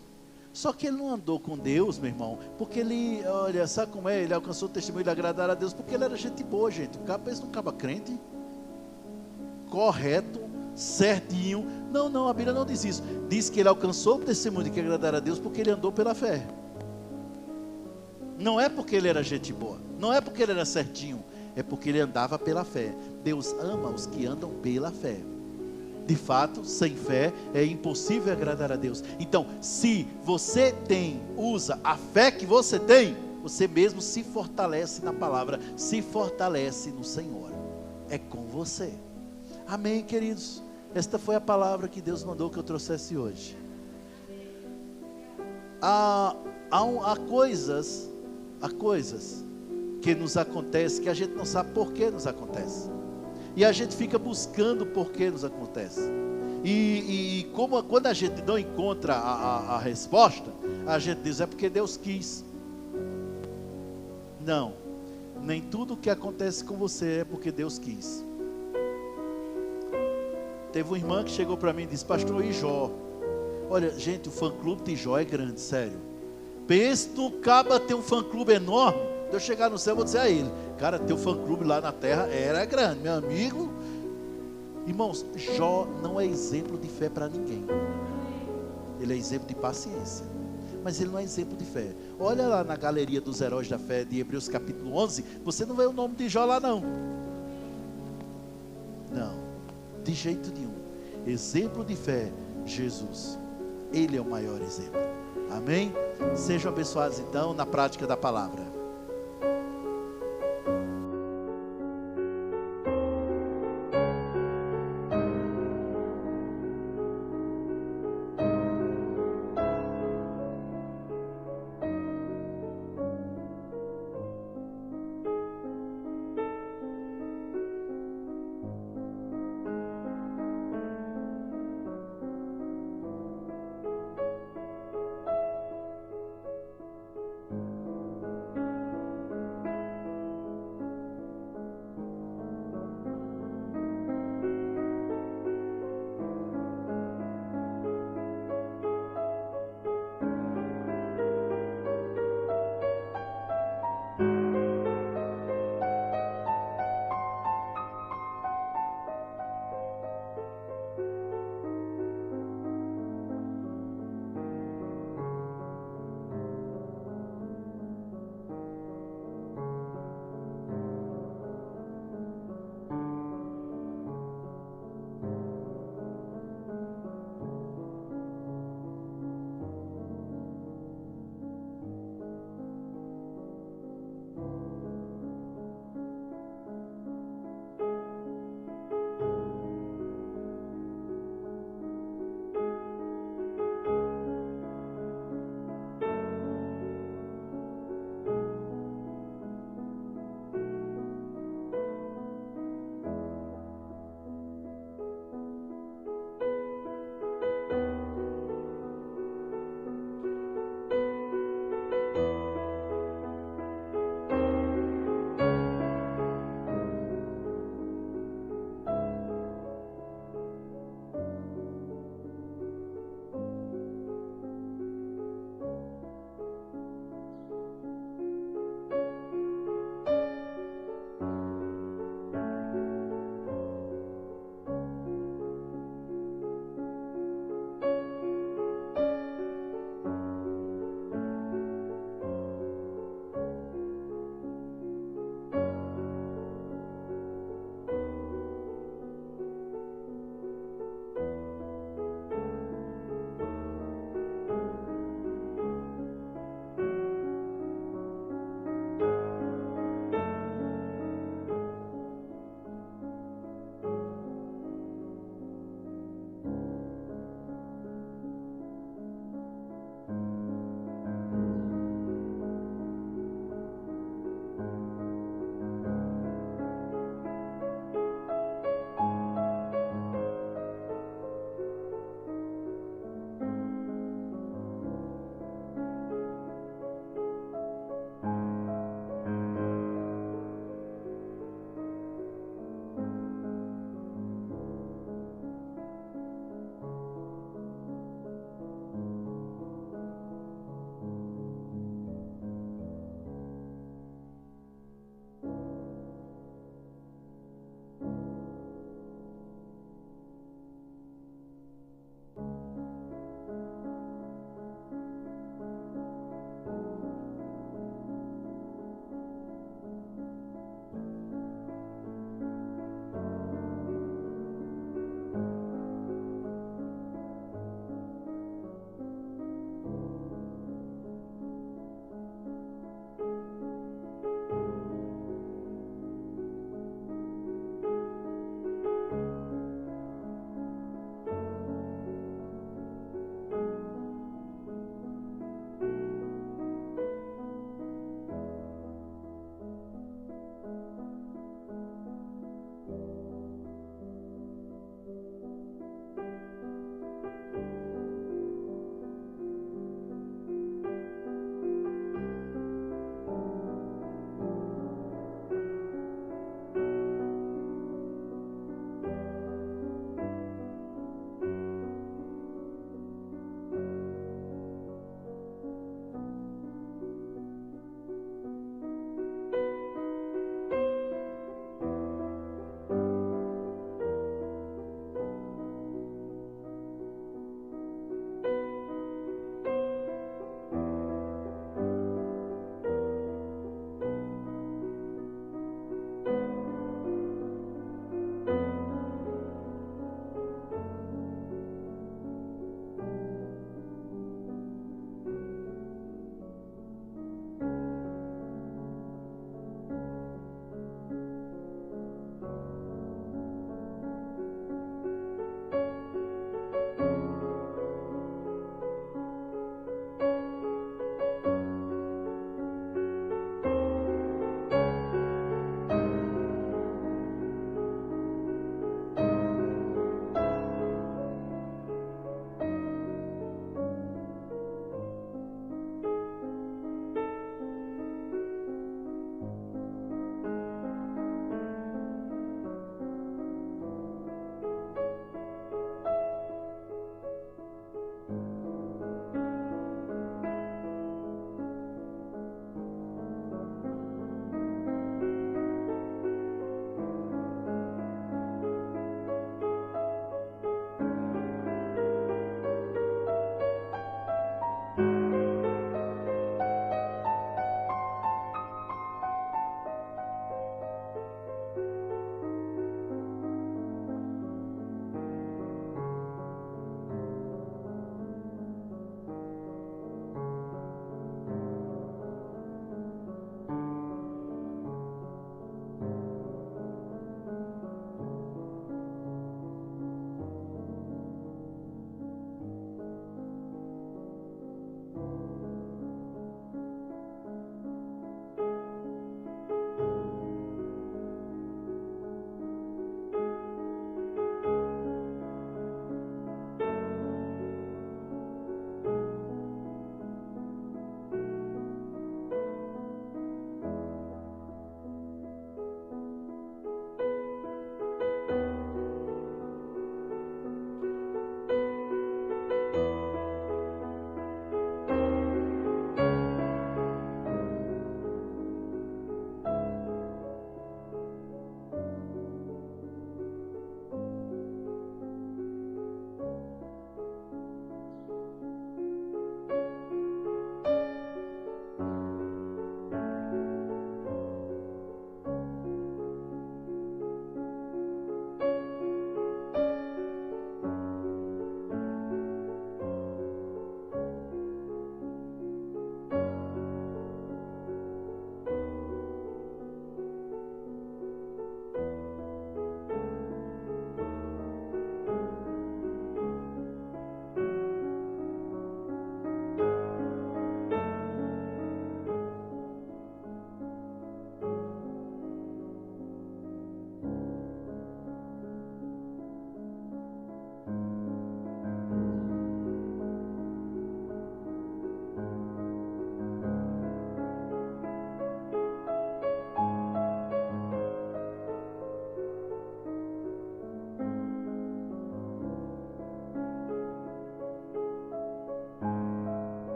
Só que ele não andou com Deus, meu irmão, porque ele, olha, sabe como é? Ele alcançou testemunho de agradar a Deus porque ele era gente boa, gente. O cara pensa num caba crente, correto, certinho. Não, a Bíblia não diz isso. Diz que ele alcançou o testemunho de que agradar a Deus porque ele andou pela fé. Não é porque ele era gente boa, não é porque ele era certinho, é porque ele andava pela fé. Deus ama os que andam pela fé. De fato, sem fé é impossível agradar a Deus. Então, se você usa a fé que você tem, você mesmo se fortalece na palavra, se fortalece no Senhor. É com você. Amém, queridos? Esta foi a palavra que Deus mandou que eu trouxesse hoje. Há coisas que nos acontecem que a gente não sabe por que nos acontece. E a gente fica buscando por que nos acontece. E quando a gente não encontra a resposta, a gente diz: é porque Deus quis. Não, nem tudo que acontece com você é porque Deus quis. Teve uma irmã que chegou para mim e disse: pastor, e Jó? Olha, gente, o fã-clube de Jó é grande, sério. Pensa no caba ter um fã-clube enorme. De eu chegar no céu, eu vou dizer a ele: cara, teu fã-clube lá na terra era grande, meu amigo. Irmãos, Jó não é exemplo de fé para ninguém. Ele é exemplo de paciência, mas ele não é exemplo de fé. Olha lá na galeria dos heróis da fé de Hebreus capítulo 11, você não vê o nome de Jó lá não. Não, de jeito nenhum. Exemplo de fé, Jesus. Ele é o maior exemplo. Amém? Sejam abençoados então na prática da palavra.